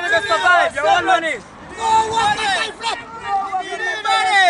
money to survive. Your own money. No one can flat. We need money.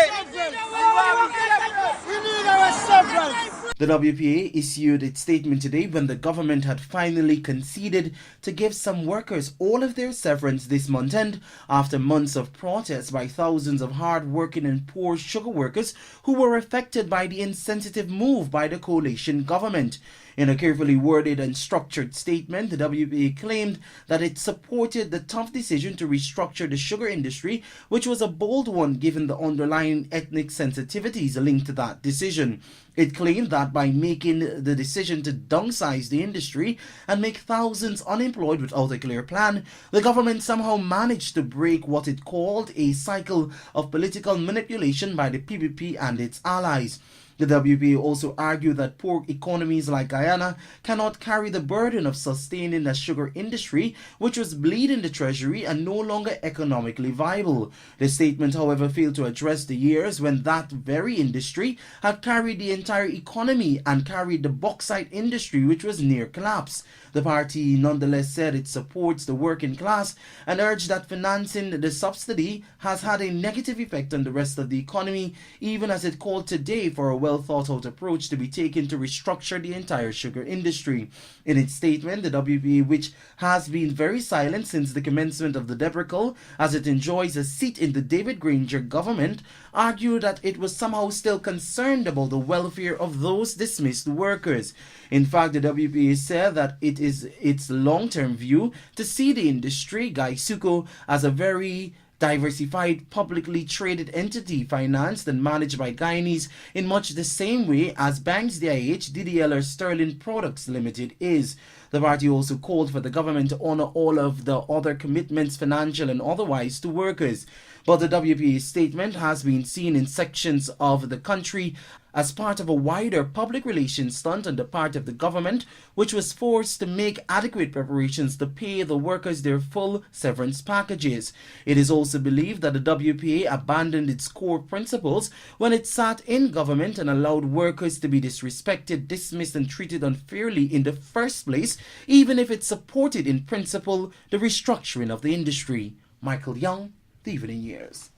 We need our severance. The WPA issued its statement today when the government had finally conceded to give some workers all of their severance this month end after months of protests by thousands of hard-working and poor sugar workers who were affected by the insensitive move by the coalition government. In a carefully worded and structured statement, the WPA claimed that it supported the tough decision to restructure the sugar industry, which was a bold one given the underlying ethnic sensitivities linked to that decision. It claimed that by making the decision to downsize the industry and make thousands unemployed without a clear plan, the government somehow managed to break what it called a cycle of political manipulation by the PPP and its allies. The WPA also argued that poor economies like Guyana cannot carry the burden of sustaining the sugar industry, which was bleeding the treasury and no longer economically viable. The statement, however, failed to address the years when that very industry had carried the entire economy and carried the bauxite industry, which was near collapse. The party nonetheless said it supports the working class and urged that financing the subsidy has had a negative effect on the rest of the economy, even as it called today for a well-thought-out approach to be taken to restructure the entire sugar industry. In its statement, the WPA, which has been very silent since the commencement of the debacle as it enjoys a seat in the David Granger government, argued that it was somehow still concerned about the welfare of those dismissed workers. In fact, the WPA said that it is its long-term view to see the industry, Gaisuco, as a very diversified publicly traded entity financed and managed by Guyanese in much the same way as Banks DIH, DDL or Sterling Products Limited is. The party also called for the government to honor all of the other commitments, financial and otherwise, to workers. But the WPA statement has been seen in sections of the country as part of a wider public relations stunt on the part of the government, which was forced to make adequate preparations to pay the workers their full severance packages. It is also believed that the WPA abandoned its core principles when it sat in government and allowed workers to be disrespected, dismissed and treated unfairly in the first place, even if it supported in principle the restructuring of the industry. Michael Young, The Evening Years.